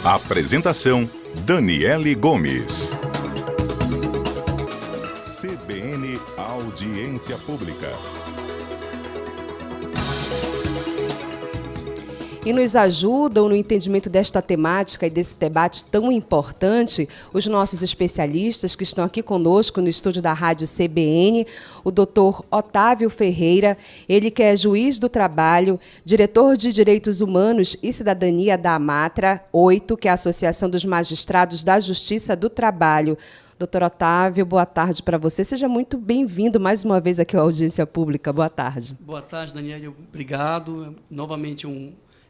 Apresentação: Daniele Gomes. CBN Audiência Pública. E nos ajudam no entendimento desta temática e desse debate tão importante os nossos especialistas que estão aqui conosco no estúdio da Rádio CBN, o doutor Otávio Ferreira, ele que é juiz do trabalho, diretor de Direitos Humanos e Cidadania da AMATRA 8, que é a Associação dos Magistrados da Justiça do Trabalho. Doutor Otávio, boa tarde para você. Seja muito bem-vindo mais uma vez aqui à Audiência Pública. Boa tarde. Boa tarde, Daniele. Obrigado. Novamente,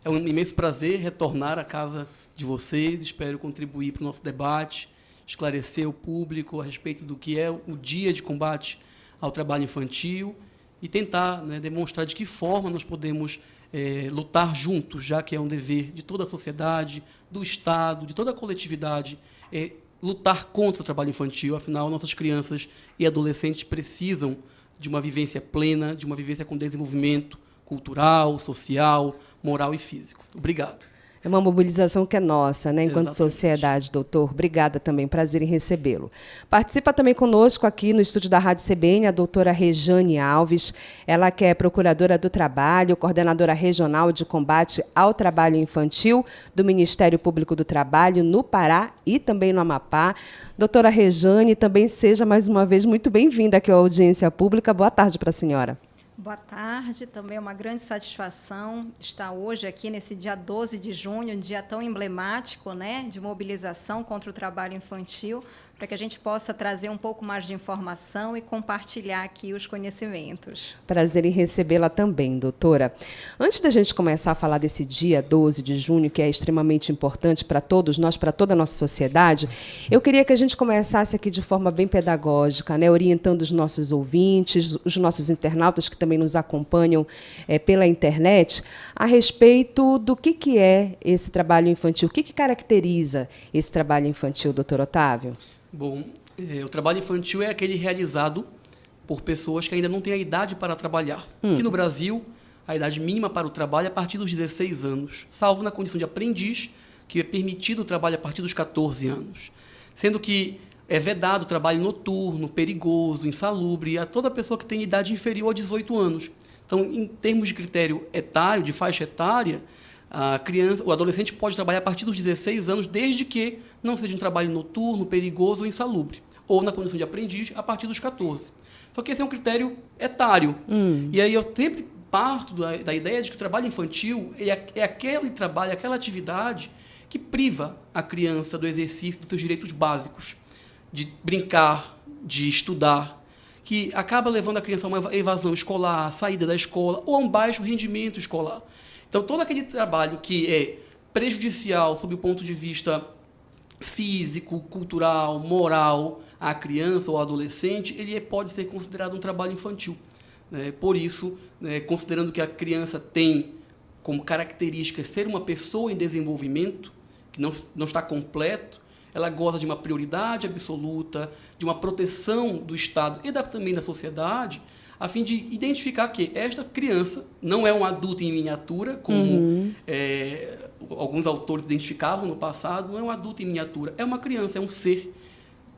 é um imenso prazer retornar à casa de vocês. Espero contribuir para o nosso debate, esclarecer o público a respeito do que é o Dia de Combate ao Trabalho Infantil e tentar, demonstrar de que forma nós podemos lutar juntos, já que é um dever de toda a sociedade, do Estado, de toda a coletividade, lutar contra o trabalho infantil. Afinal, nossas crianças e adolescentes precisam de uma vivência plena, de uma vivência com desenvolvimento cultural, social, moral e físico. Obrigado. É uma mobilização que é nossa, enquanto sociedade, doutor. Obrigada também, prazer em recebê-lo. Participa também conosco aqui no estúdio da Rádio CBN a doutora Rejane Alves, ela que é procuradora do trabalho, coordenadora regional de combate ao trabalho infantil do Ministério Público do Trabalho no Pará e também no Amapá. Doutora Rejane, também seja mais uma vez muito bem-vinda aqui à Audiência Pública. Boa tarde para a senhora. Boa tarde, também é uma grande satisfação estar hoje aqui nesse dia 12 de junho, um dia tão emblemático, de mobilização contra o trabalho infantil, para que a gente possa trazer um pouco mais de informação e compartilhar aqui os conhecimentos. Prazer em recebê-la também, doutora. Antes da gente começar a falar desse dia 12 de junho, que é extremamente importante para todos nós, para toda a nossa sociedade, eu queria que a gente começasse aqui de forma bem pedagógica, orientando os nossos ouvintes, os nossos internautas que também nos acompanham pela internet, a respeito do que é esse trabalho infantil, o que caracteriza esse trabalho infantil, doutor Otávio? Bom, o trabalho infantil é aquele realizado por pessoas que ainda não têm a idade para trabalhar. Aqui no Brasil, a idade mínima para o trabalho é a partir dos 16 anos, salvo na condição de aprendiz, que é permitido o trabalho a partir dos 14 anos. Sendo que é vedado o trabalho noturno, perigoso, insalubre, a toda pessoa que tem idade inferior a 18 anos. Então, em termos de critério etário, de faixa etária, o adolescente pode trabalhar a partir dos 16 anos, desde que não seja um trabalho noturno, perigoso ou insalubre, ou na condição de aprendiz, a partir dos 14. Só que esse é um critério etário. E aí eu sempre parto da ideia de que o trabalho infantil é aquele trabalho, aquela atividade que priva a criança do exercício dos seus direitos básicos, de brincar, de estudar, que acaba levando a criança a uma evasão escolar, a saída da escola ou a um baixo rendimento escolar. Então, todo aquele trabalho que é prejudicial sob o ponto de vista físico, cultural, moral à criança ou ao adolescente, ele pode ser considerado um trabalho infantil. Por isso, considerando que a criança tem como característica ser uma pessoa em desenvolvimento, que não está completo, ela goza de uma prioridade absoluta, de uma proteção do Estado e também da sociedade, a fim de identificar que esta criança não é um adulto em miniatura, como alguns autores identificavam no passado, não é um adulto em miniatura, é uma criança, é um ser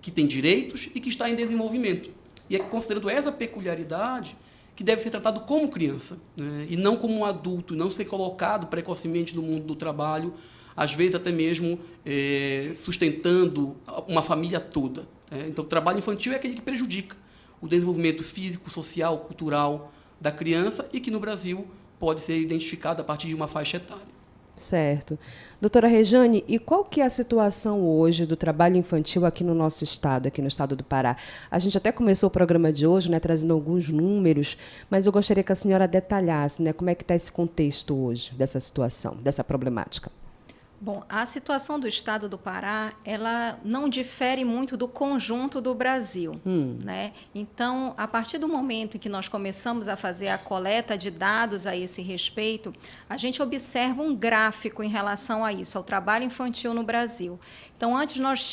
que tem direitos e que está em desenvolvimento. E é considerando essa peculiaridade que deve ser tratado como criança, e não como um adulto, não ser colocado precocemente no mundo do trabalho, às vezes até mesmo sustentando uma família toda. Então, o trabalho infantil é aquele que prejudica o desenvolvimento físico, social, cultural da criança e que no Brasil pode ser identificado a partir de uma faixa etária. Certo. Doutora Rejane, e qual que é a situação hoje do trabalho infantil aqui no nosso estado, aqui no estado do Pará? A gente até começou o programa de hoje, trazendo alguns números, mas eu gostaria que a senhora detalhasse, como é que está esse contexto hoje, dessa situação, dessa problemática. Bom, a situação do estado do Pará, ela não difere muito do conjunto do Brasil, Então, a partir do momento em que nós começamos a fazer a coleta de dados a esse respeito, a gente observa um gráfico em relação a isso, ao trabalho infantil no Brasil. Então, antes nós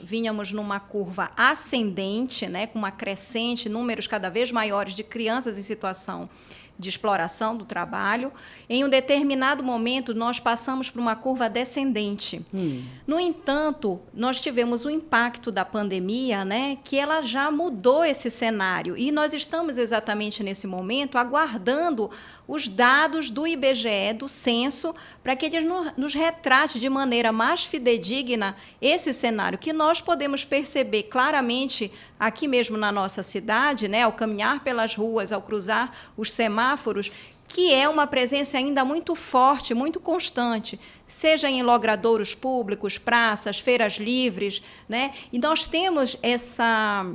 vínhamos numa curva ascendente, com uma crescente, números cada vez maiores de crianças em situação de exploração do trabalho. Em um determinado momento, nós passamos por uma curva descendente. No entanto, nós tivemos o impacto da pandemia, né, que ela já mudou esse cenário. E nós estamos exatamente nesse momento aguardando os dados do IBGE, do censo, para que eles nos retrate de maneira mais fidedigna esse cenário, que nós podemos perceber claramente aqui mesmo na nossa cidade, né, ao caminhar pelas ruas, ao cruzar os semáforos, que é uma presença ainda muito forte, muito constante, seja em logradouros públicos, praças, feiras livres, né? E nós temos essa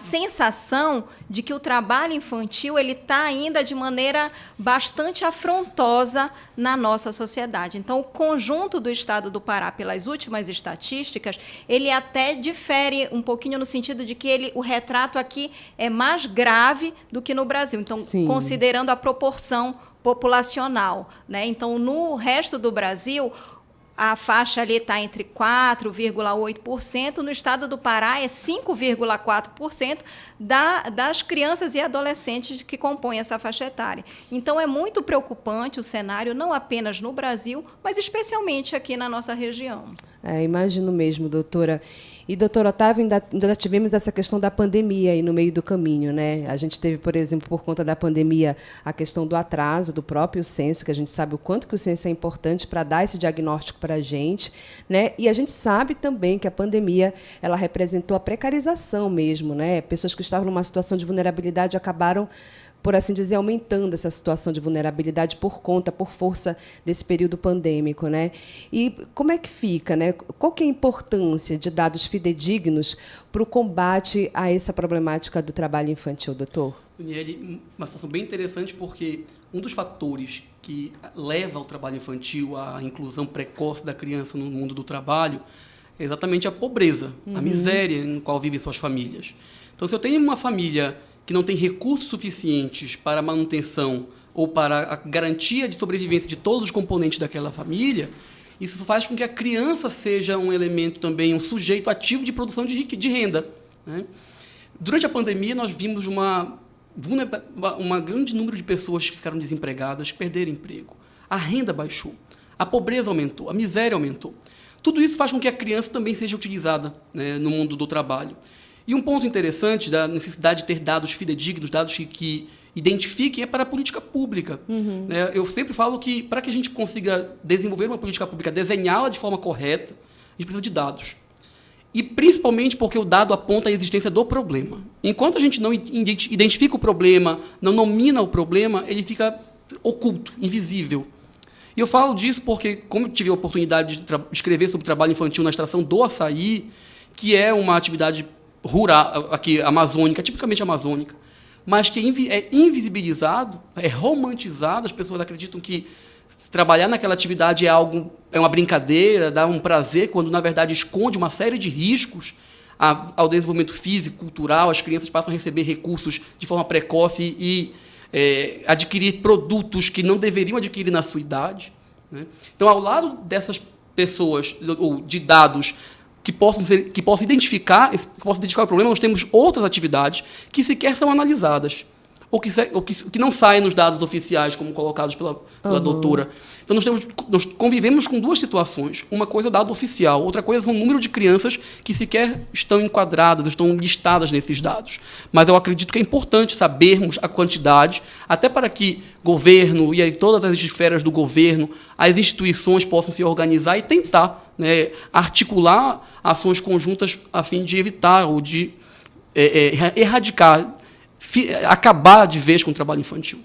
sensação de que o trabalho infantil ele está ainda de maneira bastante afrontosa na nossa sociedade. Então, o conjunto do Estado do Pará, pelas últimas estatísticas, ele até difere um pouquinho no sentido de que o retrato aqui é mais grave do que no Brasil. Então, Sim. considerando a proporção populacional, né? Então, no resto do Brasil, a faixa ali está entre 4,8%, no estado do Pará é 5,4% das crianças e adolescentes que compõem essa faixa etária. Então, é muito preocupante o cenário, não apenas no Brasil, mas especialmente aqui na nossa região. Imagino mesmo, doutora. E, doutor Otávio, ainda tivemos essa questão da pandemia aí no meio do caminho, né? A gente teve, por exemplo, por conta da pandemia, a questão do atraso do próprio censo, que a gente sabe o quanto que o censo é importante para dar esse diagnóstico para a gente, né? E a gente sabe também que a pandemia, ela representou a precarização mesmo, né? Pessoas que estavam numa situação de vulnerabilidade acabaram, por assim dizer, aumentando essa situação de vulnerabilidade por força desse período pandêmico, né? E como é que fica, né? Qual que é a importância de dados fidedignos para o combate a essa problemática do trabalho infantil, doutor? Daniele, uma situação bem interessante, porque um dos fatores que leva ao trabalho infantil, à inclusão precoce da criança no mundo do trabalho, é exatamente a pobreza, a miséria em qual vivem suas famílias. Então, se eu tenho uma família que não tem recursos suficientes para a manutenção ou para a garantia de sobrevivência de todos os componentes daquela família, isso faz com que a criança seja um elemento também, um sujeito ativo de produção de renda, né? Durante a pandemia, nós vimos um grande número de pessoas que ficaram desempregadas, perderam emprego. A renda baixou, a pobreza aumentou, a miséria aumentou. Tudo isso faz com que a criança também seja utilizada, né, no mundo do trabalho. E um ponto interessante da necessidade de ter dados fidedignos, dados que identifiquem, é para a política pública. Eu sempre falo que, para que a gente consiga desenvolver uma política pública, desenhá-la de forma correta, a gente precisa de dados. E principalmente porque o dado aponta a existência do problema. Enquanto a gente não identifica o problema, não nomina o problema, ele fica oculto, invisível. E eu falo disso porque, como eu tive a oportunidade de escrever sobre o trabalho infantil na extração do açaí, que é uma atividade rural, aqui, amazônica, tipicamente amazônica, mas que é invisibilizado, é romantizado, as pessoas acreditam que trabalhar naquela atividade é uma brincadeira, dá um prazer, quando, na verdade, esconde uma série de riscos ao desenvolvimento físico, cultural. As crianças passam a receber recursos de forma precoce e adquirir produtos que não deveriam adquirir na sua idade, né? Então, ao lado dessas pessoas, ou de dados que possam identificar o problema, nós temos outras atividades que sequer são analisadas, ou que não saem nos dados oficiais, como colocados pela doutora. Então, nós convivemos com duas situações. Uma coisa é o dado oficial, outra coisa é o número de crianças que sequer estão enquadradas, estão listadas nesses dados. Mas eu acredito que é importante sabermos a quantidade, até para que governo e todas as esferas do governo, as instituições possam se organizar e tentar, né, articular ações conjuntas a fim de evitar ou de erradicar, acabar de vez com o trabalho infantil.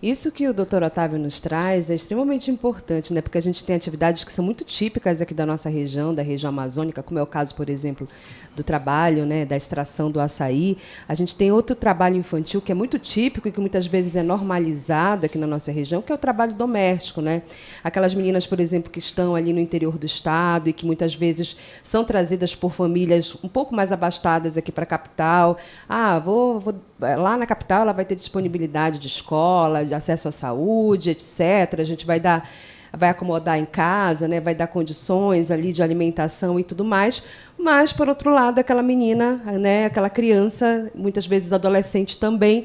Isso que o doutor Otávio nos traz é extremamente importante, né? Porque a gente tem atividades que são muito típicas aqui da nossa região, da região amazônica, como é o caso, por exemplo, do trabalho, né, da extração do açaí. A gente tem outro trabalho infantil que é muito típico e que muitas vezes é normalizado aqui na nossa região, que é o trabalho doméstico, né? Aquelas meninas, por exemplo, que estão ali no interior do estado e que muitas vezes são trazidas por famílias um pouco mais abastadas aqui para a capital. Lá na capital ela vai ter disponibilidade de escola, de acesso à saúde, etc. A gente vai acomodar em casa, né? Vai dar condições ali de alimentação e tudo mais. Mas, por outro lado, aquela menina, né? Aquela criança, muitas vezes adolescente também,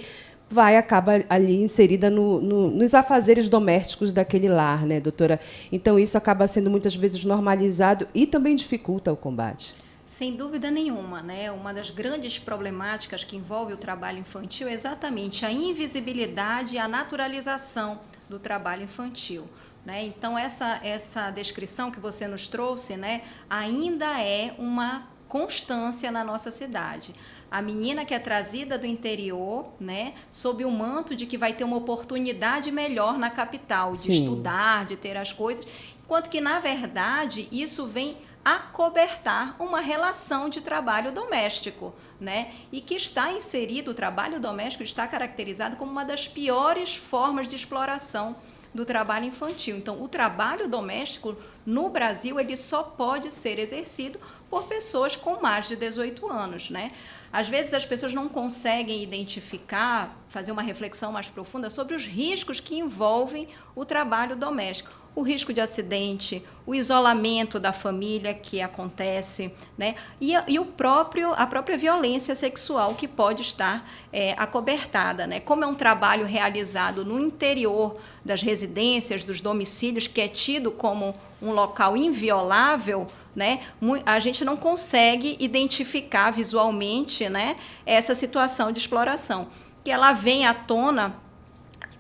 acaba ali inserida nos afazeres domésticos daquele lar, né, doutora? Então, isso acaba sendo muitas vezes normalizado e também dificulta o combate. Sem dúvida nenhuma, né? Uma das grandes problemáticas que envolve o trabalho infantil é exatamente a invisibilidade e a naturalização do trabalho infantil, né? Então, essa descrição que você nos trouxe, né, ainda é uma constância na nossa cidade. A menina que é trazida do interior, né, sob o manto de que vai ter uma oportunidade melhor na capital, de estudar, de ter as coisas, enquanto que, na verdade, isso vem acobertar uma relação de trabalho doméstico, né? E que está inserido, o trabalho doméstico está caracterizado como uma das piores formas de exploração do trabalho infantil. Então, o trabalho doméstico no Brasil, ele só pode ser exercido por pessoas com mais de 18 anos, né? Às vezes as pessoas não conseguem identificar, fazer uma reflexão mais profunda sobre os riscos que envolvem o trabalho doméstico. O risco de acidente, o isolamento da família que acontece, né? E a própria violência sexual que pode estar acobertada, né? Como é um trabalho realizado no interior das residências, dos domicílios, que é tido como um local inviolável, né? A gente não consegue identificar visualmente, né, essa situação de exploração, que ela vem à tona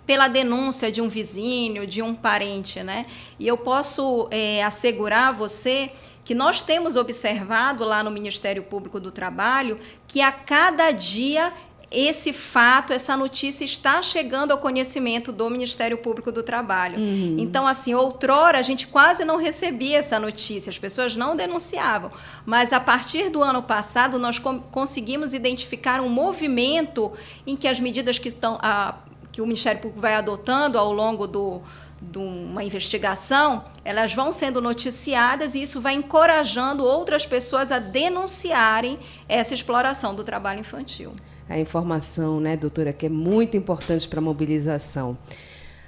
pela denúncia de um vizinho, de um parente, né? E eu posso assegurar a você que nós temos observado lá no Ministério Público do Trabalho que a cada dia esse fato, essa notícia está chegando ao conhecimento do Ministério Público do Trabalho. Então, assim, outrora a gente quase não recebia essa notícia, as pessoas não denunciavam. Mas a partir do ano passado nós conseguimos identificar um movimento em que as medidas que o Ministério Público vai adotando ao longo de uma investigação, elas vão sendo noticiadas e isso vai encorajando outras pessoas a denunciarem essa exploração do trabalho infantil. A informação, né, doutora, que é muito importante para a mobilização.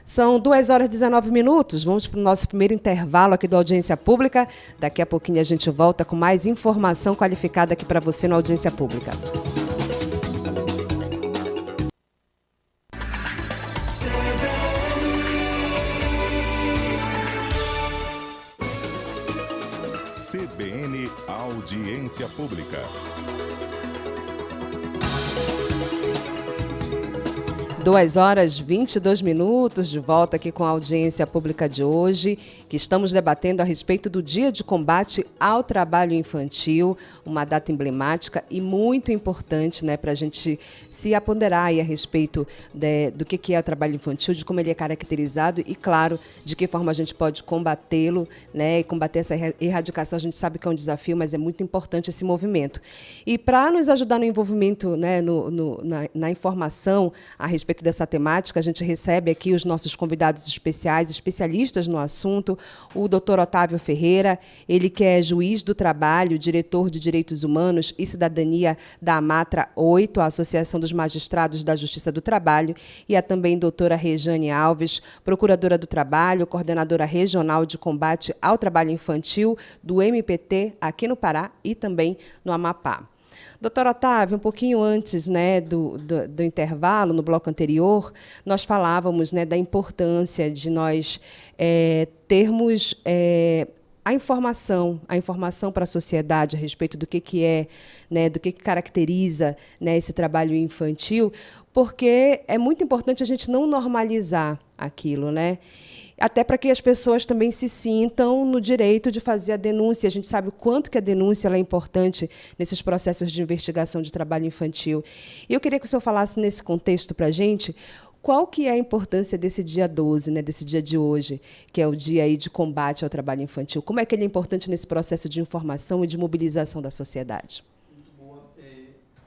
São 2h19. Vamos para o nosso primeiro intervalo aqui do Audiência Pública. Daqui a pouquinho a gente volta com mais informação qualificada aqui para você no Audiência Pública. CBN Audiência Pública. 2h22, de volta aqui com a audiência pública de hoje, que estamos debatendo a respeito do Dia de Combate ao Trabalho Infantil, uma data emblemática e muito importante, né, para a gente se aponderar aí a respeito do que é o trabalho infantil, de como ele é caracterizado e, claro, de que forma a gente pode combatê-lo, né, e combater essa erradicação. A gente sabe que é um desafio, mas é muito importante esse movimento. E para nos ajudar no envolvimento, né, na informação a respeito dessa temática, a gente recebe aqui os nossos convidados especiais, especialistas no assunto, o Dr. Otávio Ferreira, ele que é juiz do trabalho, diretor de Direitos Humanos e Cidadania da AMATRA 8, a Associação dos Magistrados da Justiça do Trabalho, e a também doutora Rejane Alves, procuradora do Trabalho, coordenadora regional de combate ao trabalho infantil do MPT aqui no Pará e também no Amapá. Doutor Otávio, um pouquinho antes, né, do intervalo, no bloco anterior, nós falávamos, né, da importância de nós termos a informação para a sociedade a respeito do que é, né, do que caracteriza, né, esse trabalho infantil, porque é muito importante a gente não normalizar aquilo, né? Até para que as pessoas também se sintam no direito de fazer a denúncia. A gente sabe o quanto que a denúncia ela é importante nesses processos de investigação de trabalho infantil. E eu queria que o senhor falasse nesse contexto para a gente qual que é a importância desse dia 12, né, desse dia de hoje, que é o dia aí de combate ao trabalho infantil. Como é que ele é importante nesse processo de informação e de mobilização da sociedade? Muito boa.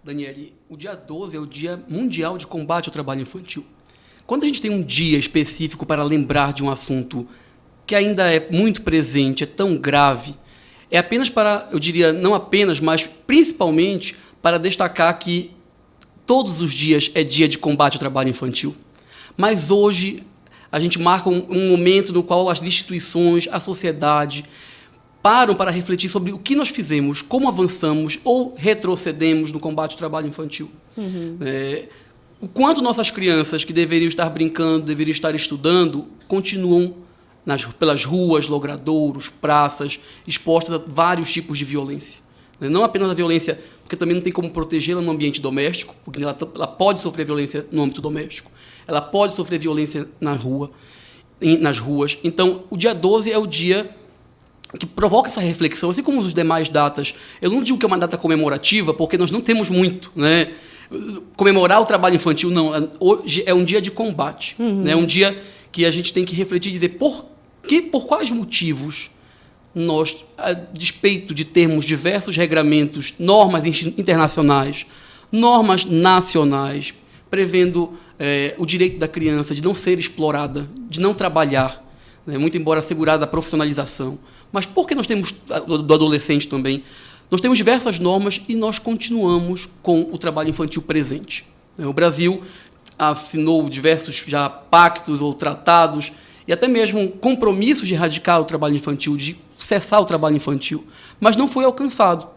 Daniele, o dia 12 é o Dia Mundial de Combate ao Trabalho Infantil. Quando a gente tem um dia específico para lembrar de um assunto que ainda é muito presente, é tão grave, é apenas para, eu diria, não apenas, mas principalmente para destacar que todos os dias é dia de combate ao trabalho infantil. Mas hoje a gente marca um momento no qual as instituições, a sociedade, param para refletir sobre o que nós fizemos, como avançamos ou retrocedemos no combate ao trabalho infantil. o quanto nossas crianças que deveriam estar brincando, deveriam estar estudando, continuam pelas ruas, logradouros, praças, expostas a vários tipos de violência. Não apenas a violência, porque também não tem como protegê-la no ambiente doméstico, porque ela pode sofrer violência no âmbito doméstico, ela pode sofrer violência nas ruas. Então, o dia 12 é o dia que provoca essa reflexão, assim como as demais datas. Eu não digo que é uma data comemorativa, porque nós não temos muito, né? Comemorar o trabalho infantil, não. Hoje é um dia de combate. Né? É um dia que a gente tem que refletir e dizer por quais motivos nós, a despeito de termos diversos regramentos, normas internacionais, normas nacionais, prevendo o direito da criança de não ser explorada, de não trabalhar, né? Muito embora assegurada a profissionalização. Mas por que nós temos, do adolescente também, nós temos diversas normas e nós continuamos com o trabalho infantil presente. O Brasil assinou diversos já pactos ou tratados e até mesmo compromissos de erradicar o trabalho infantil, de cessar o trabalho infantil, mas não foi alcançado.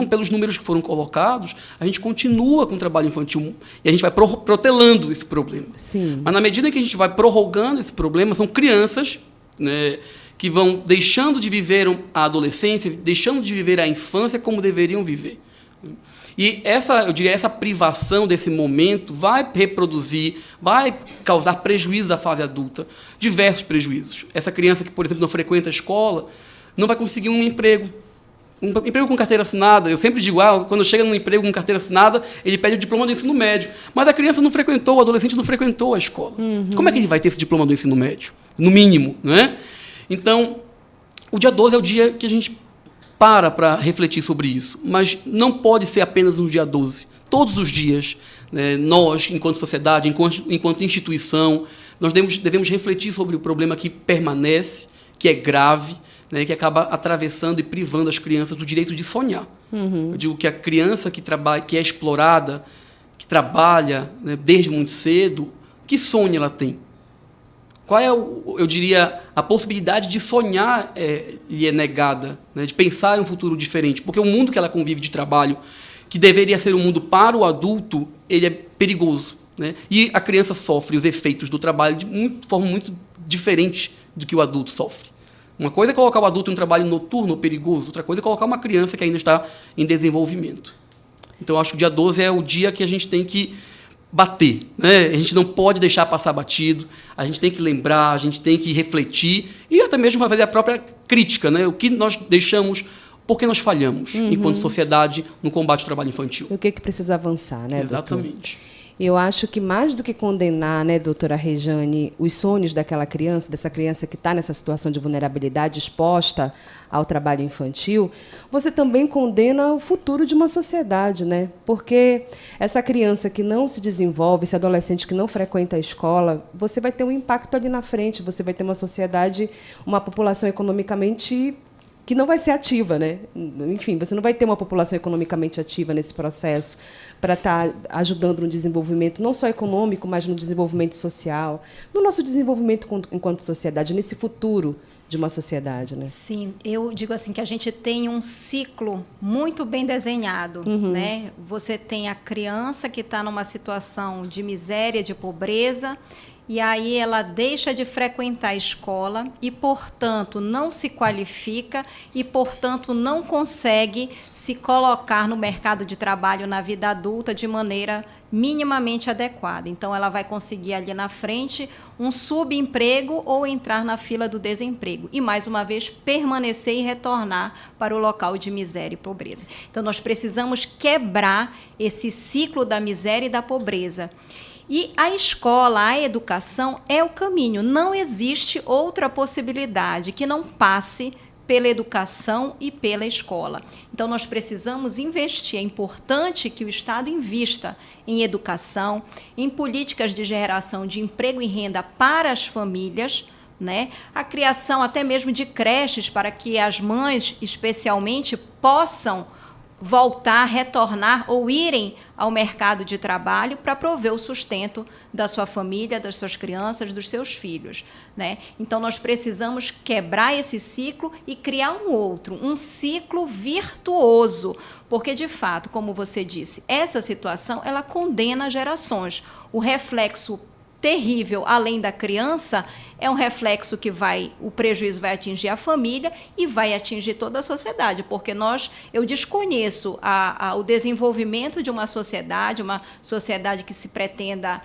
Pelos números que foram colocados, a gente continua com o trabalho infantil e a gente vai protelando esse problema. Sim. Mas na medida que a gente vai prorrogando esse problema, são crianças, né, que vão deixando de viver a adolescência, deixando de viver a infância como deveriam viver. E essa privação desse momento vai reproduzir, vai causar prejuízos à fase adulta, diversos prejuízos. Essa criança que, por exemplo, não frequenta a escola, não vai conseguir um emprego com carteira assinada. Eu sempre digo, quando chega num emprego com carteira assinada, ele pede o diploma do ensino médio. Mas a criança não frequentou, o adolescente não frequentou a escola. Como é que ele vai ter esse diploma do ensino médio? No mínimo, não é? Então, o dia 12 é o dia que a gente para refletir sobre isso. Mas não pode ser apenas no dia 12. Todos os dias, né, nós, enquanto sociedade, enquanto instituição, nós devemos refletir sobre o problema que permanece, que é grave, né, que acaba atravessando e privando as crianças do direito de sonhar. Eu digo que a criança que é explorada, que trabalha, né, desde muito cedo, que sonho ela tem? Qual é, eu diria, a possibilidade de sonhar lhe é negada, né, de pensar em um futuro diferente? Porque o mundo que ela convive de trabalho, que deveria ser um mundo para o adulto, ele é perigoso. Né? E a criança sofre os efeitos do trabalho de forma muito diferente do que o adulto sofre. Uma coisa é colocar o adulto em um trabalho noturno ou perigoso, outra coisa é colocar uma criança que ainda está em desenvolvimento. Então, eu acho que o dia 12 é o dia que a gente tem que bater, né? A gente não pode deixar passar batido, a gente tem que lembrar, a gente tem que refletir e até mesmo fazer a própria crítica, né? O que nós deixamos, por que nós falhamos enquanto sociedade no combate ao trabalho infantil. O que precisa avançar, né, Exatamente. Doutor? Eu acho que mais do que condenar, né, doutora Rejane, os sonhos daquela criança, dessa criança que está nessa situação de vulnerabilidade exposta ao trabalho infantil, você também condena o futuro de uma sociedade, né? Porque essa criança que não se desenvolve, esse adolescente que não frequenta a escola, você vai ter um impacto ali na frente, você vai ter uma sociedade, uma população economicamente que não vai ser ativa, né? Enfim, você não vai ter uma população economicamente ativa nesse processo para estar ajudando no desenvolvimento, não só econômico, mas no desenvolvimento social, no nosso desenvolvimento enquanto sociedade, nesse futuro de uma sociedade, né? Sim, eu digo assim que a gente tem um ciclo muito bem desenhado, né? Você tem a criança que está numa situação de miséria, de pobreza, e aí ela deixa de frequentar a escola e, portanto, não se qualifica e, portanto, não consegue se colocar no mercado de trabalho na vida adulta de maneira minimamente adequada. Então, ela vai conseguir ali na frente um subemprego ou entrar na fila do desemprego e, mais uma vez, permanecer e retornar para o local de miséria e pobreza. Então, nós precisamos quebrar esse ciclo da miséria e da pobreza. E a escola, a educação é o caminho. Não existe outra possibilidade que não passe pela educação e pela escola. Então, nós precisamos investir. É importante que o Estado invista em educação, em políticas de geração de emprego e renda para as famílias, né? A criação até mesmo de creches para que as mães, especialmente, possam voltar, retornar ou irem ao mercado de trabalho para prover o sustento da sua família, das suas crianças, dos seus filhos, né? Então, nós precisamos quebrar esse ciclo e criar um outro, um ciclo virtuoso, porque, de fato, como você disse, essa situação, ela condena gerações. O reflexo terrível, além da criança, é um reflexo que o prejuízo vai atingir a família e vai atingir toda a sociedade, porque eu desconheço o desenvolvimento de uma sociedade que se pretenda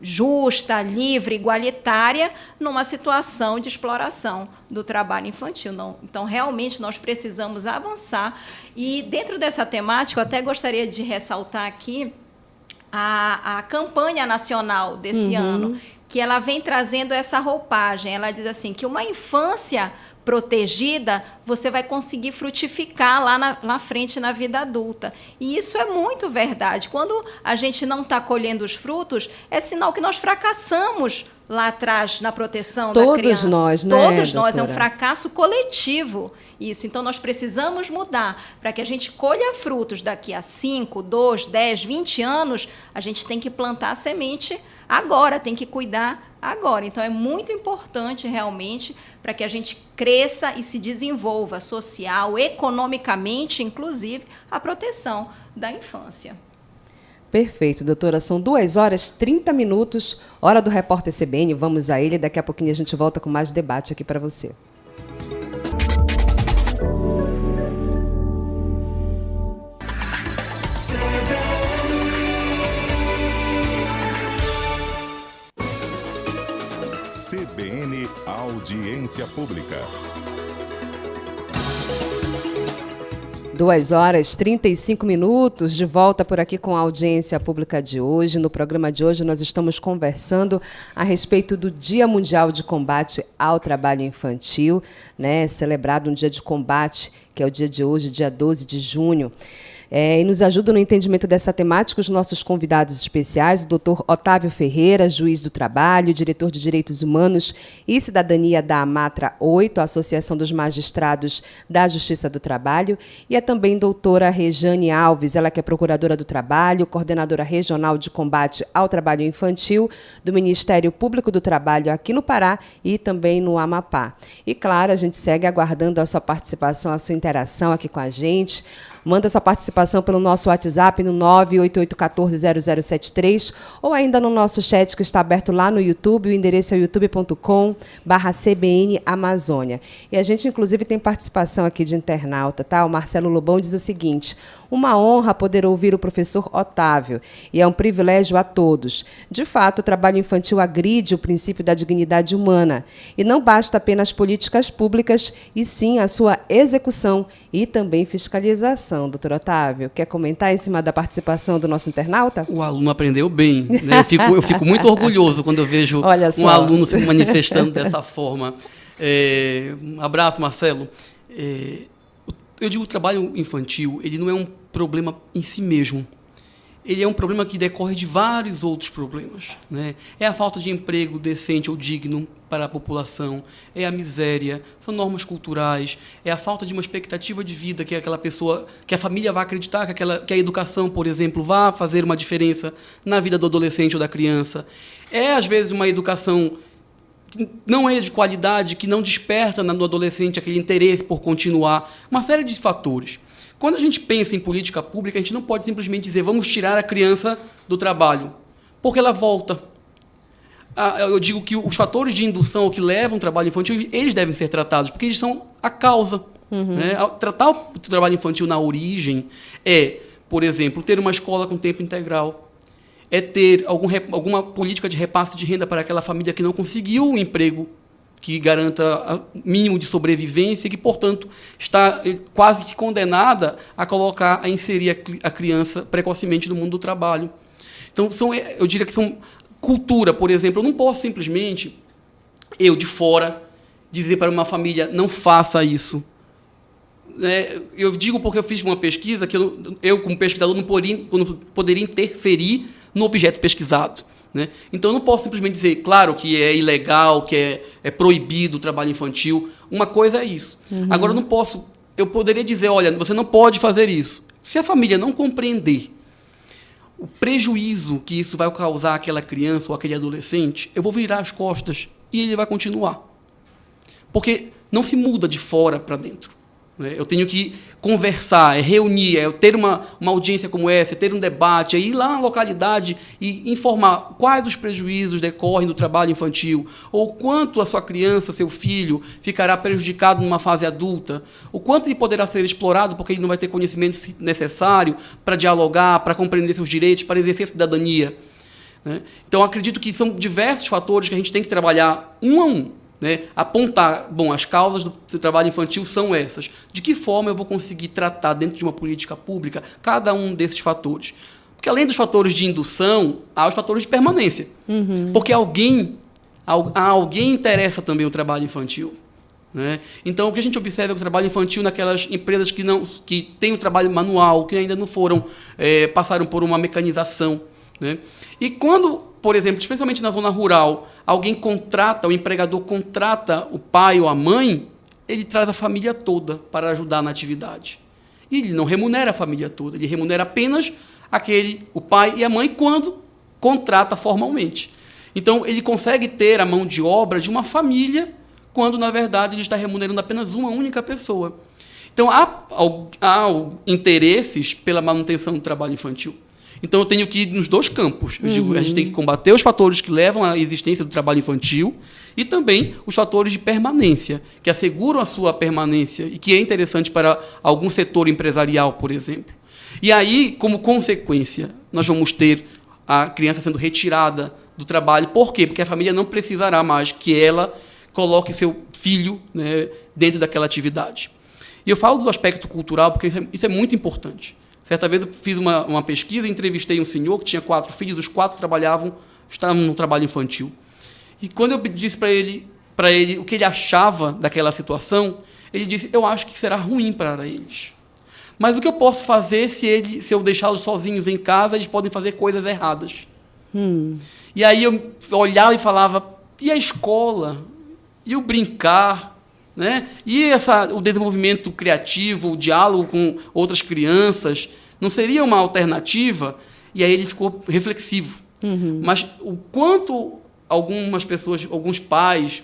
justa, livre, igualitária, numa situação de exploração do trabalho infantil. Não. Então, realmente, nós precisamos avançar. E, dentro dessa temática, eu até gostaria de ressaltar aqui a campanha nacional desse ano, que ela vem trazendo essa roupagem. Ela diz assim, que uma infância protegida, você vai conseguir frutificar lá na frente na vida adulta. E isso é muito verdade. Quando a gente não está colhendo os frutos, é sinal que nós fracassamos lá atrás na proteção da criança. Todos nós, né, Todos nós, doutora? é um fracasso coletivo isso. Então, nós precisamos mudar. Para que a gente colha frutos daqui a 5, 2, 10, 20 anos, a gente tem que plantar a semente agora, tem que cuidar agora. Então, é muito importante, realmente, para que a gente cresça e se desenvolva social, economicamente, inclusive, a proteção da infância. Perfeito, doutora. São 2h30, hora do Repórter CBN. Vamos a ele. Daqui a pouquinho a gente volta com mais debate aqui para você. CBN Audiência Pública. 2h35, de volta por aqui com a audiência pública de hoje. No programa de hoje nós estamos conversando a respeito do Dia Mundial de Combate ao Trabalho Infantil, né? Celebrado um dia de combate, que é o dia de hoje, dia 12 de junho. E nos ajudam no entendimento dessa temática os nossos convidados especiais, o Dr. Otávio Ferreira, juiz do trabalho, diretor de Direitos Humanos e Cidadania da AMATRA 8, a Associação dos Magistrados da Justiça do Trabalho, e a também doutora Rejane Alves, ela que é procuradora do Trabalho, coordenadora regional de combate ao trabalho infantil do Ministério Público do Trabalho aqui no Pará e também no Amapá. E claro, a gente segue aguardando a sua participação, a sua interação aqui com a gente. Manda sua participação pelo nosso WhatsApp no 988140073 ou ainda no nosso chat que está aberto lá no YouTube. O endereço é youtube.com/CBN Amazônia. E a gente, inclusive, tem participação aqui de internauta, tá? O Marcelo Lobão diz o seguinte: uma honra poder ouvir o professor Otávio e é um privilégio a todos. De fato, o trabalho infantil agride o princípio da dignidade humana e não basta apenas políticas públicas, e sim a sua execução e também fiscalização. Doutor Otávio, quer comentar em cima da participação do nosso internauta? O aluno aprendeu bem, né? Eu fico muito orgulhoso quando eu vejo um aluno se manifestando dessa forma. Um abraço, Marcelo. Eu digo, o trabalho infantil, ele não é um problema em si mesmo. Ele é um problema que decorre de vários outros problemas, né? É a falta de emprego decente ou digno para a população, é a miséria, são normas culturais, é a falta de uma expectativa de vida que aquela pessoa, que a família vai acreditar que a educação, por exemplo, vá fazer uma diferença na vida do adolescente ou da criança. É, às vezes, uma educação que não é de qualidade, que não desperta no adolescente aquele interesse por continuar, uma série de fatores. Quando a gente pensa em política pública, a gente não pode simplesmente dizer vamos tirar a criança do trabalho, porque ela volta. Eu digo que os fatores de indução que levam ao trabalho infantil, eles devem ser tratados, porque eles são a causa. Né? Tratar o trabalho infantil na origem é, por exemplo, ter uma escola com tempo integral, é ter alguma política de repasse de renda para aquela família que não conseguiu um emprego que garanta o mínimo de sobrevivência e que, portanto, está quase que condenada a inserir a criança precocemente no mundo do trabalho. Então, eu diria que são cultura, por exemplo. Eu não posso simplesmente, eu de fora, dizer para uma família, não faça isso. Eu digo porque eu fiz uma pesquisa que eu como pesquisador, não poderia interferir no objeto pesquisado. Né? Então, eu não posso simplesmente dizer, claro, que é ilegal, que é proibido o trabalho infantil. Uma coisa é isso. Agora, eu não posso eu poderia dizer, olha, você não pode fazer isso. Se a família não compreender o prejuízo que isso vai causar àquela criança ou àquele adolescente, eu vou virar as costas e ele vai continuar. Porque não se muda de fora para dentro. Eu tenho que conversar, reunir, ter uma audiência como essa, ter um debate, ir lá na localidade e informar quais os prejuízos decorrem do trabalho infantil, ou quanto a sua criança, seu filho, ficará prejudicado numa fase adulta, o quanto ele poderá ser explorado porque ele não vai ter conhecimento necessário para dialogar, para compreender seus direitos, para exercer cidadania. Então, acredito que são diversos fatores que a gente tem que trabalhar um a um. Apontar, as causas do trabalho infantil são essas. De que forma eu vou conseguir tratar dentro de uma política pública cada um desses fatores? Porque além dos fatores de indução, há os fatores de permanência. Porque a alguém interessa também o trabalho infantil. Então, o que a gente observa é que o trabalho infantil naquelas empresas que têm o trabalho manual, que ainda não passaram por uma mecanização. E quando, por exemplo, especialmente na zona rural, o empregador contrata o pai ou a mãe, ele traz a família toda para ajudar na atividade. E ele não remunera a família toda, ele remunera apenas o pai e a mãe quando contrata formalmente. Então, ele consegue ter a mão de obra de uma família quando, na verdade, ele está remunerando apenas uma única pessoa. Então, há interesses pela manutenção do trabalho infantil. Então, eu tenho que ir nos dois campos. Eu digo, a gente tem que combater os fatores que levam à existência do trabalho infantil e também os fatores de permanência, que asseguram a sua permanência e que é interessante para algum setor empresarial, por exemplo. E aí, como consequência, nós vamos ter a criança sendo retirada do trabalho. Por quê? Porque a família não precisará mais que ela coloque seu filho, dentro daquela atividade. E eu falo do aspecto cultural porque isso é muito importante. Certa vez eu fiz uma pesquisa, entrevistei um senhor que tinha 4 filhos, os 4 estavam no trabalho infantil. E quando eu disse para ele o que ele achava daquela situação, ele disse, eu acho que será ruim para eles. Mas o que eu posso fazer se eu deixá-los sozinhos em casa, eles podem fazer coisas erradas. E aí eu olhava e falava, e a escola? E o brincar? E o desenvolvimento criativo, o diálogo com outras crianças, não seria uma alternativa? E aí ele ficou reflexivo. Mas o quanto algumas pessoas, alguns pais,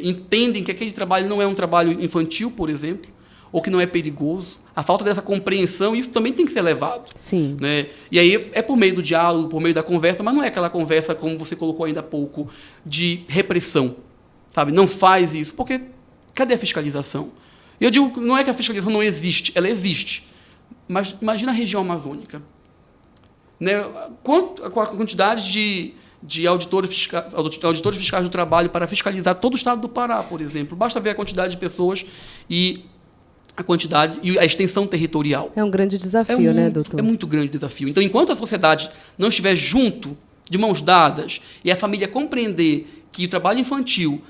entendem que aquele trabalho não é um trabalho infantil, por exemplo, ou que não é perigoso, a falta dessa compreensão, isso também tem que ser levado. Sim. E aí é por meio do diálogo, por meio da conversa, mas não é aquela conversa, como você colocou ainda há pouco, de repressão. Sabe? Não faz isso, porque cadê a fiscalização? E eu digo, não é que a fiscalização não existe, ela existe. Mas imagina a região amazônica. A quantidade de auditores fiscais do trabalho para fiscalizar todo o estado do Pará, por exemplo. Basta ver a quantidade de pessoas e a extensão territorial. É um grande desafio, doutor? É muito grande desafio. Então, enquanto a sociedade não estiver junto, de mãos dadas, e a família compreender que o trabalho infantil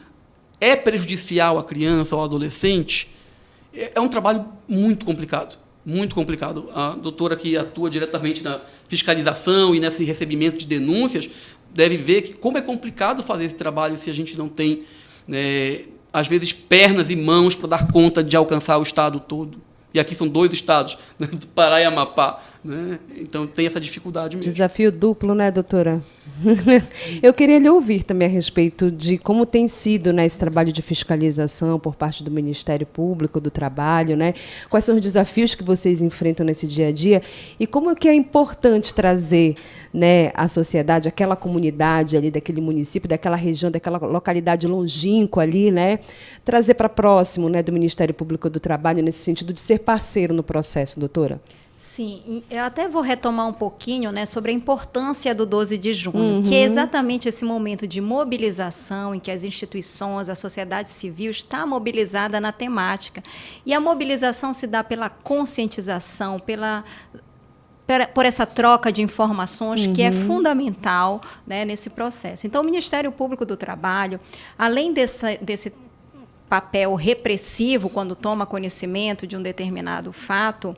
é prejudicial à criança ou ao adolescente, é um trabalho muito complicado. Muito complicado. A doutora que atua diretamente na fiscalização e nesse recebimento de denúncias deve ver como é complicado fazer esse trabalho se a gente não tem, às vezes, pernas e mãos para dar conta de alcançar o estado todo. E aqui são 2 estados, do Pará e Amapá. Então, tem essa dificuldade mesmo. Desafio duplo, doutora? Eu queria lhe ouvir também a respeito de como tem sido esse trabalho de fiscalização por parte do Ministério Público do Trabalho, Quais são os desafios que vocês enfrentam nesse dia a dia e como é que é importante trazer à sociedade, aquela comunidade ali daquele município, daquela região, daquela localidade longínqua ali, trazer para próximo do Ministério Público do Trabalho nesse sentido de ser parceiro no processo, doutora? Sim, eu até vou retomar um pouquinho sobre a importância do 12 de junho, que é exatamente esse momento de mobilização em que as instituições, a sociedade civil está mobilizada na temática. E a mobilização se dá pela conscientização, por essa troca de informações que é fundamental nesse processo. Então, o Ministério Público do Trabalho, além desse papel repressivo quando toma conhecimento de um determinado fato,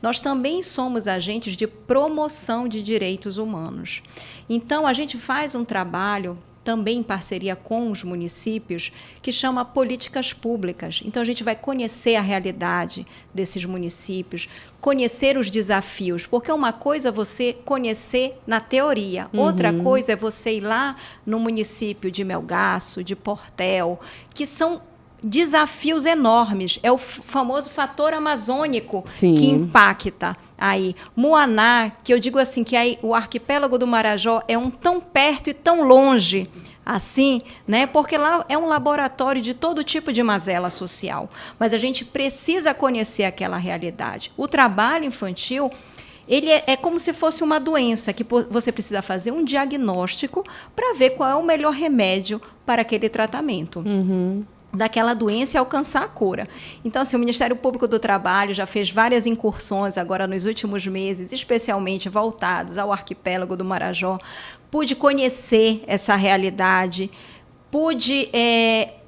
nós também somos agentes de promoção de direitos humanos. Então, a gente faz um trabalho também em parceria com os municípios, que chama Políticas Públicas. Então, a gente vai conhecer a realidade desses municípios, conhecer os desafios, porque uma coisa é você conhecer na teoria, outra coisa é você ir lá no município de Melgaço, de Portel, que são desafios enormes. É o famoso fator amazônico que impacta aí. Muaná, que eu digo assim, que aí o arquipélago do Marajó é tão perto e tão longe assim, né? Porque lá é um laboratório de todo tipo de mazela social. Mas a gente precisa conhecer aquela realidade. O trabalho infantil, ele é como se fosse uma doença, que você precisa fazer um diagnóstico para ver qual é o melhor remédio para aquele tratamento. Daquela doença e alcançar a cura. Então, assim, o Ministério Público do Trabalho já fez várias incursões agora nos últimos meses, especialmente voltados ao arquipélago do Marajó. Pude conhecer essa realidade, pude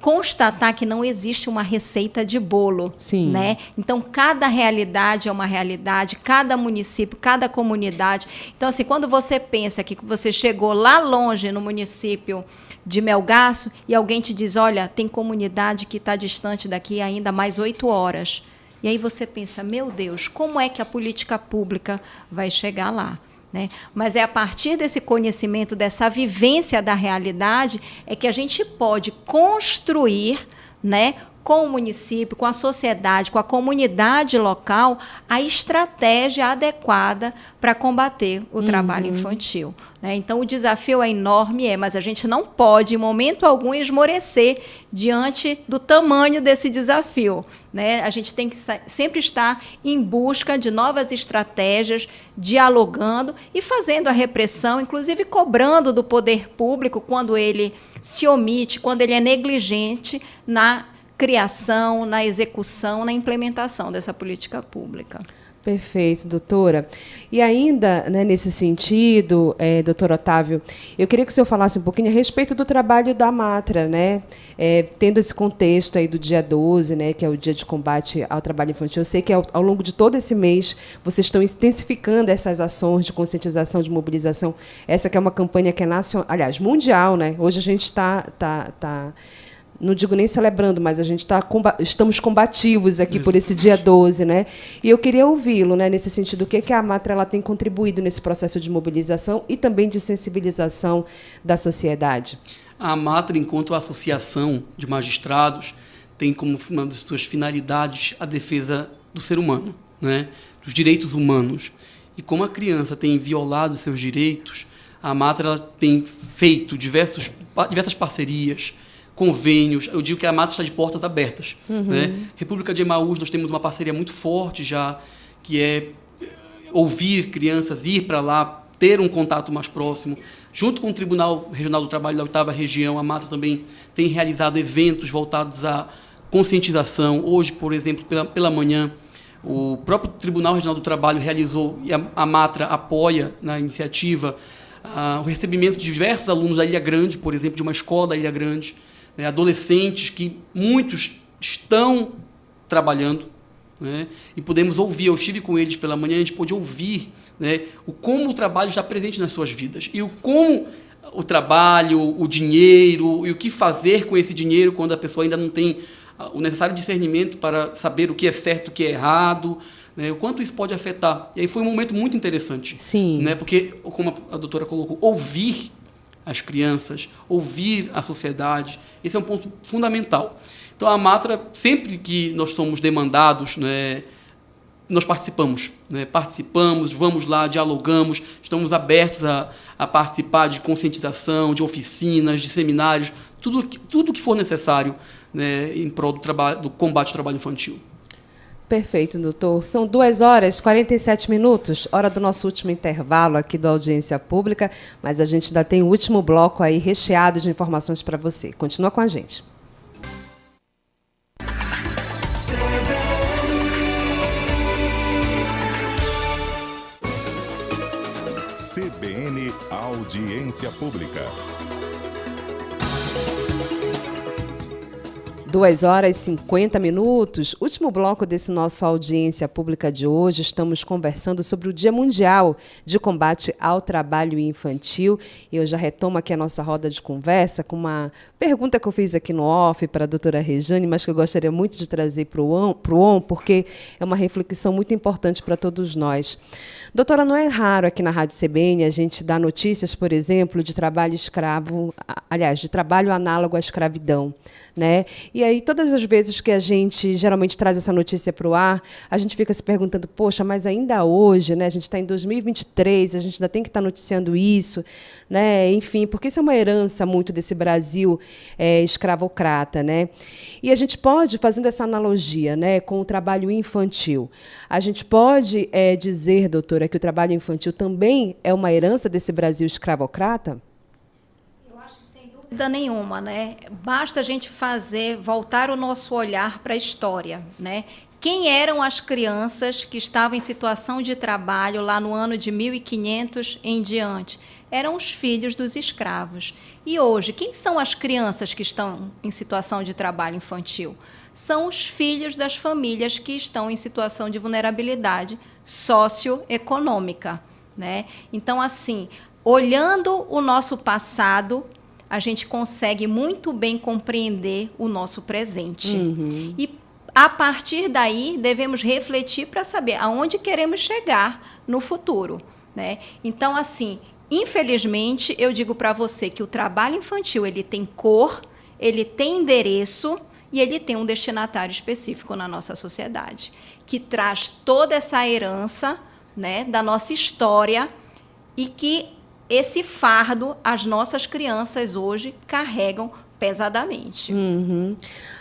constatar que não existe uma receita de bolo, né? Então, cada realidade é uma realidade, cada município, cada comunidade. Então, assim, quando você pensa que você chegou lá longe no município de Melgaço e alguém te diz, olha, tem comunidade que está distante daqui ainda mais 8 horas. E aí você pensa, meu Deus, como é que a política pública vai chegar lá? Né? Mas é a partir desse conhecimento, dessa vivência da realidade, é que a gente pode construir, né, com o município, com a sociedade, com a comunidade local, a estratégia adequada para combater o trabalho infantil. Né? Então, o desafio é enorme, mas a gente não pode, em momento algum, esmorecer diante do tamanho desse desafio. Né? A gente tem que sempre estar em busca de novas estratégias, dialogando e fazendo a repressão, inclusive cobrando do poder público quando ele se omite, quando ele é negligente na criação, na execução, na implementação dessa política pública. Perfeito, doutora. E ainda, né, nesse sentido, doutor Otávio, eu queria que o senhor falasse um pouquinho a respeito do trabalho da Matra, né? Tendo esse contexto aí do dia 12, né, que é o dia de combate ao trabalho infantil. Eu sei que ao longo de todo esse mês vocês estão intensificando essas ações de conscientização, de mobilização. Essa que é uma campanha que é nacional, aliás, mundial, né? Hoje a gente está não digo nem celebrando, mas a gente estamos combativos aqui por esse dia 12, né? E eu queria ouvi-lo, né, nesse sentido, o que a Matra ela tem contribuído nesse processo de mobilização e também de sensibilização da sociedade. A Matra, enquanto associação de magistrados, tem como uma das suas finalidades a defesa do ser humano, né, dos direitos humanos. E como a criança tem violado seus direitos, a Matra ela tem feito diversas parcerias, convênios. Eu digo que a Matra está de portas abertas. Né? República de Emaús, nós temos uma parceria muito forte já, que é ouvir crianças, ir para lá, ter um contato mais próximo. Junto com o Tribunal Regional do Trabalho da 8ª Região, a Matra também tem realizado eventos voltados à conscientização. Hoje, por exemplo, pela manhã, o próprio Tribunal Regional do Trabalho realizou, e a Matra apoia na iniciativa, o recebimento de diversos alunos da Ilha Grande, por exemplo, de uma escola da Ilha Grande, né, adolescentes que muitos estão trabalhando, né, e podemos ouvir. Eu estive com eles pela manhã, a gente pôde ouvir, né, como o trabalho está presente nas suas vidas e como o trabalho, o dinheiro e o que fazer com esse dinheiro quando a pessoa ainda não tem o necessário discernimento para saber o que é certo e o que é errado, né, o quanto isso pode afetar. E aí foi um momento muito interessante. Sim. Né, porque, como a doutora colocou, ouvir as crianças, ouvir a sociedade, esse é um ponto fundamental. Então, a Matra, sempre que nós somos demandados, né, nós participamos, né, vamos lá, dialogamos, estamos abertos a participar de conscientização, de oficinas, de seminários, tudo que for necessário, né, em prol do combate ao trabalho infantil. Perfeito, doutor. São 2h47, hora do nosso último intervalo aqui do Audiência Pública, mas a gente ainda tem o último bloco aí recheado de informações para você. Continua com a gente. CBN Audiência Pública. 2h50. Último bloco desse nosso audiência pública de hoje. Estamos conversando sobre o Dia Mundial de Combate ao Trabalho Infantil. E eu já retomo aqui a nossa roda de conversa com uma pergunta que eu fiz aqui no off para a doutora Rejane, mas que eu gostaria muito de trazer para o ON, porque é uma reflexão muito importante para todos nós. Doutora, não é raro aqui na Rádio CBN a gente dar notícias, por exemplo, de trabalho escravo, aliás, de trabalho análogo à escravidão, né? E aí, todas as vezes que a gente geralmente traz essa notícia para o ar, a gente fica se perguntando, poxa, mas ainda hoje, né? A gente está em 2023, a gente ainda tem que estar noticiando isso, né? Enfim, porque isso é uma herança muito desse Brasil escravocrata, né? E a gente pode, fazendo essa analogia, né, com o trabalho infantil, a gente pode dizer, doutora, que o trabalho infantil também é uma herança desse Brasil escravocrata? Sem dúvida nenhuma, né? Basta a gente voltar o nosso olhar para a história, né? Quem eram as crianças que estavam em situação de trabalho lá no ano de 1500 em diante? Eram os filhos dos escravos. E hoje, quem são as crianças que estão em situação de trabalho infantil? São os filhos das famílias que estão em situação de vulnerabilidade socioeconômica, né? Então, assim, olhando o nosso passado, a gente consegue muito bem compreender o nosso presente. Uhum. E, a partir daí, devemos refletir para saber aonde queremos chegar no futuro, né? Então, assim, infelizmente, eu digo para você que o trabalho infantil ele tem cor, ele tem endereço e ele tem um destinatário específico na nossa sociedade, que traz toda essa herança, né, da nossa história e que esse fardo as nossas crianças hoje carregam pesadamente. Uhum.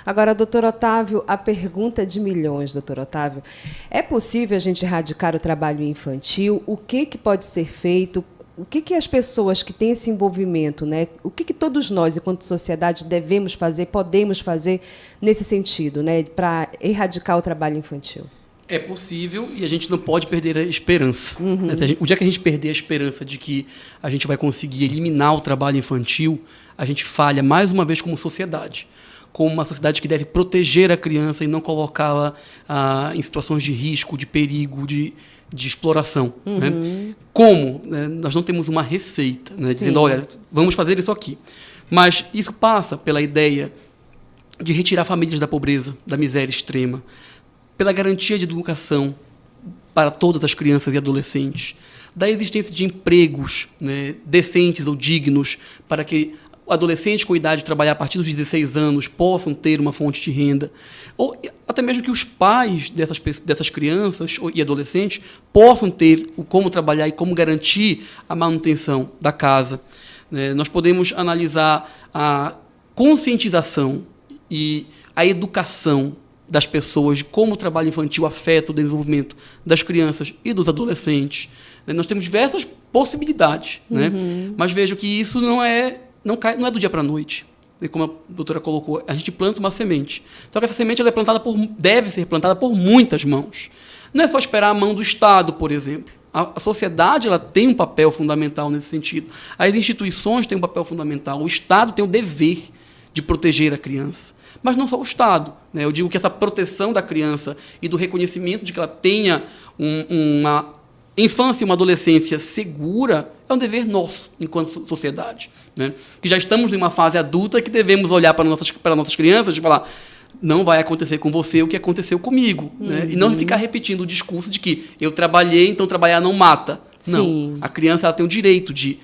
Agora, doutor Otávio, a pergunta de milhões, doutor Otávio. É possível a gente erradicar o trabalho infantil? O que pode ser feito? O que as pessoas que têm esse envolvimento, né? O que todos nós, enquanto sociedade, devemos fazer, podemos fazer nesse sentido, né, para erradicar o trabalho infantil? É possível e a gente não pode perder a esperança. Uhum. O dia que a gente perder a esperança de que a gente vai conseguir eliminar o trabalho infantil, a gente falha mais uma vez como sociedade. Como uma sociedade que deve proteger a criança e não colocá-la em situações de risco, de perigo, de exploração. Uhum. Né? Como? Nós não temos uma receita, né, dizendo, olha, vamos fazer isso aqui. Mas isso passa pela ideia de retirar famílias da pobreza, da miséria extrema, pela garantia de educação para todas as crianças e adolescentes, da existência de empregos, né, decentes ou dignos para que adolescentes com idade de trabalhar a partir dos 16 anos possam ter uma fonte de renda, ou até mesmo que os pais dessas crianças e adolescentes possam ter como trabalhar e como garantir a manutenção da casa. Nós podemos analisar a conscientização e a educação das pessoas de como o trabalho infantil afeta o desenvolvimento das crianças e dos adolescentes. Nós temos diversas possibilidades, né? Mas vejo que isso não é do dia para a noite. E como a doutora colocou, a gente planta uma semente. Só que essa semente ela deve ser plantada por muitas mãos. Não é só esperar a mão do Estado, por exemplo. A sociedade ela tem um papel fundamental nesse sentido. As instituições têm um papel fundamental. O Estado tem o dever de proteger a criança. Mas não só o Estado, né? Eu digo que essa proteção da criança e do reconhecimento de que ela tenha uma infância e uma adolescência segura é um dever nosso, enquanto sociedade. Né? Que já estamos numa fase adulta que devemos olhar para nossas crianças e falar, não vai acontecer com você o que aconteceu comigo. Né? E não ficar repetindo o discurso de que eu trabalhei, então trabalhar não mata. Sim. Não, a criança ela tem o direito de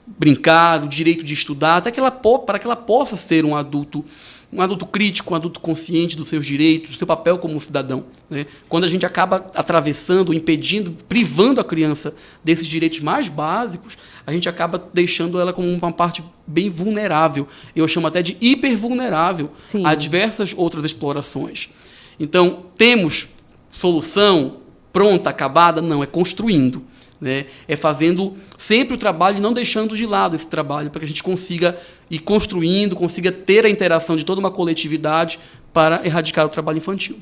brincar, o direito de estudar, para que ela possa ser um adulto crítico, um adulto consciente dos seus direitos, do seu papel como cidadão. Né? Quando a gente acaba atravessando, impedindo, privando a criança desses direitos mais básicos, a gente acaba deixando ela como uma parte bem vulnerável. Eu chamo até de hipervulnerável a diversas outras explorações. Então, temos solução pronta, acabada? Não, é construindo. Né? É fazendo sempre o trabalho e não deixando de lado esse trabalho, para que a gente consiga ir construindo, consiga ter a interação de toda uma coletividade para erradicar o trabalho infantil.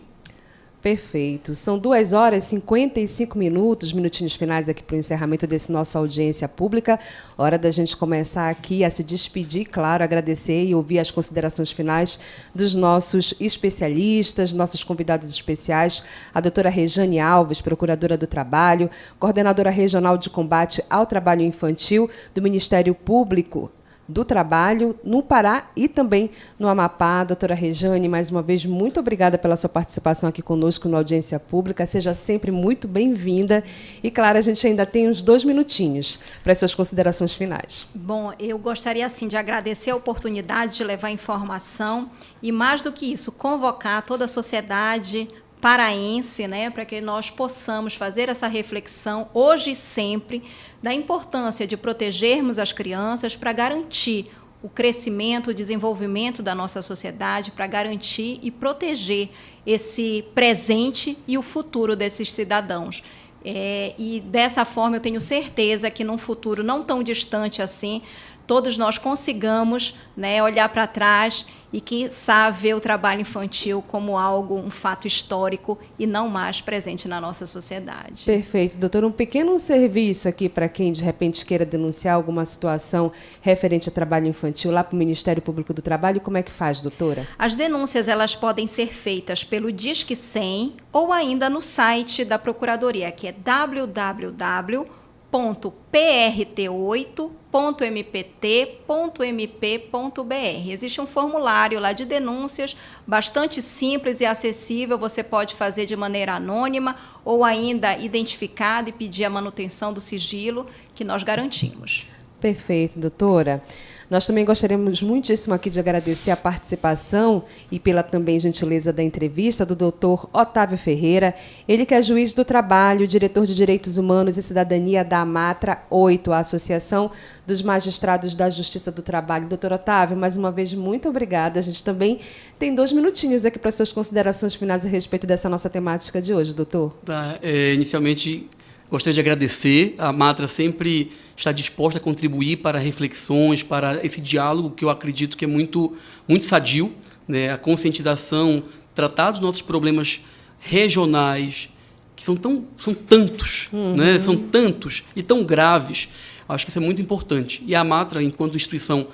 Perfeito. São 2h55, minutinhos finais aqui para o encerramento desse nossa audiência pública. Hora da gente começar aqui a se despedir, claro, agradecer e ouvir as considerações finais dos nossos especialistas, nossos convidados especiais, a doutora Rejane Alves, procuradora do Trabalho, coordenadora regional de combate ao trabalho infantil do Ministério Público do Trabalho no Pará e também no Amapá. Doutora Rejane, mais uma vez, muito obrigada pela sua participação aqui conosco na audiência pública. Seja sempre muito bem-vinda. E, claro, a gente ainda tem uns 2 minutinhos para as suas considerações finais. Bom, eu gostaria, assim, de agradecer a oportunidade de levar informação e, mais do que isso, convocar toda a sociedade paraense, né, para que nós possamos fazer essa reflexão hoje e sempre da importância de protegermos as crianças para garantir o crescimento, o desenvolvimento da nossa sociedade, para garantir e proteger esse presente e o futuro desses cidadãos. E dessa forma eu tenho certeza que num futuro não tão distante assim, todos nós consigamos, né, olhar para trás e, quiçá, ver o trabalho infantil como algo, um fato histórico e não mais presente na nossa sociedade. Perfeito. Doutora, um pequeno serviço aqui para quem, de repente, queira denunciar alguma situação referente a trabalho infantil lá para o Ministério Público do Trabalho. Como é que faz, doutora? As denúncias elas podem ser feitas pelo Disque 100 ou ainda no site da Procuradoria, que é www.prt8.mpt.mp.br. Existe um formulário lá de denúncias, bastante simples e acessível. Você pode fazer de maneira anônima ou ainda identificado e pedir a manutenção do sigilo, que nós garantimos. Perfeito, doutora. Nós também gostaríamos muitíssimo aqui de agradecer a participação e pela também gentileza da entrevista do doutor Otávio Ferreira, ele que é juiz do trabalho, diretor de Direitos Humanos e Cidadania da AMATRA 8, a Associação dos Magistrados da Justiça do Trabalho. Doutor Otávio, mais uma vez, muito obrigada. A gente também tem 2 minutinhos aqui para suas considerações finais a respeito dessa nossa temática de hoje, doutor. Inicialmente, gostaria de agradecer. A AMATRA sempre está disposta a contribuir para reflexões, para esse diálogo que eu acredito que é muito, muito sadio, né? A conscientização, tratar dos nossos problemas regionais, que são tantos, né? São tantos e tão graves. Acho que isso é muito importante. E a AMATRA, enquanto instituição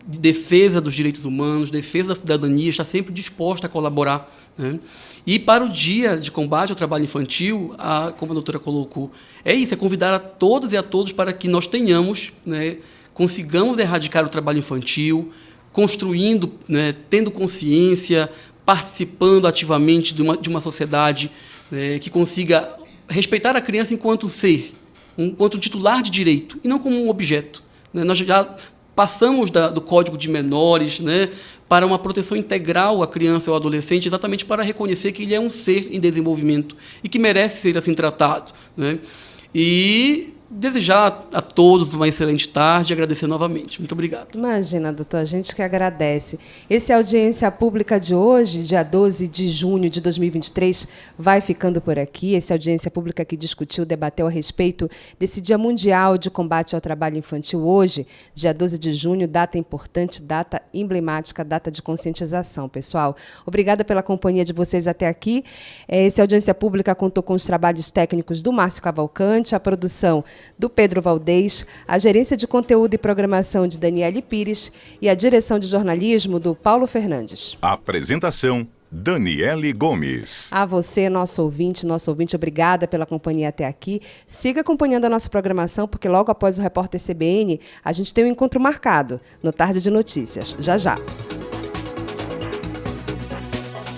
de defesa dos direitos humanos, defesa da cidadania, está sempre disposta a colaborar, né? E para o Dia de Combate ao Trabalho Infantil, como a doutora colocou, é isso, é convidar a todas e a todos para que nós tenhamos, né, consigamos erradicar o trabalho infantil, construindo, né, tendo consciência, participando ativamente de uma sociedade, né, que consiga respeitar a criança enquanto ser, enquanto titular de direito, e não como um objeto, né? Nós já passamos do Código de Menores, né, para uma proteção integral à criança ou ao adolescente, exatamente para reconhecer que ele é um ser em desenvolvimento e que merece ser assim tratado, né? E desejar a todos uma excelente tarde e agradecer novamente. Muito obrigado. Imagina, doutor, a gente que agradece. Esse Audiência Pública de hoje, dia 12 de junho de 2023, vai ficando por aqui. Esse Audiência Pública que discutiu, debateu a respeito desse Dia Mundial de Combate ao Trabalho Infantil hoje, dia 12 de junho, data importante, data emblemática, data de conscientização, pessoal. Obrigada pela companhia de vocês até aqui. Esse Audiência Pública contou com os trabalhos técnicos do Márcio Cavalcante, a produção do Pedro Valdez, a gerência de conteúdo e programação de Daniele Pires e a direção de jornalismo do Paulo Fernandes. Apresentação: Daniele Gomes. A você, nosso ouvinte, obrigada pela companhia até aqui. Siga acompanhando a nossa programação, porque logo após o Repórter CBN, a gente tem um encontro marcado no Tarde de Notícias. Já, já.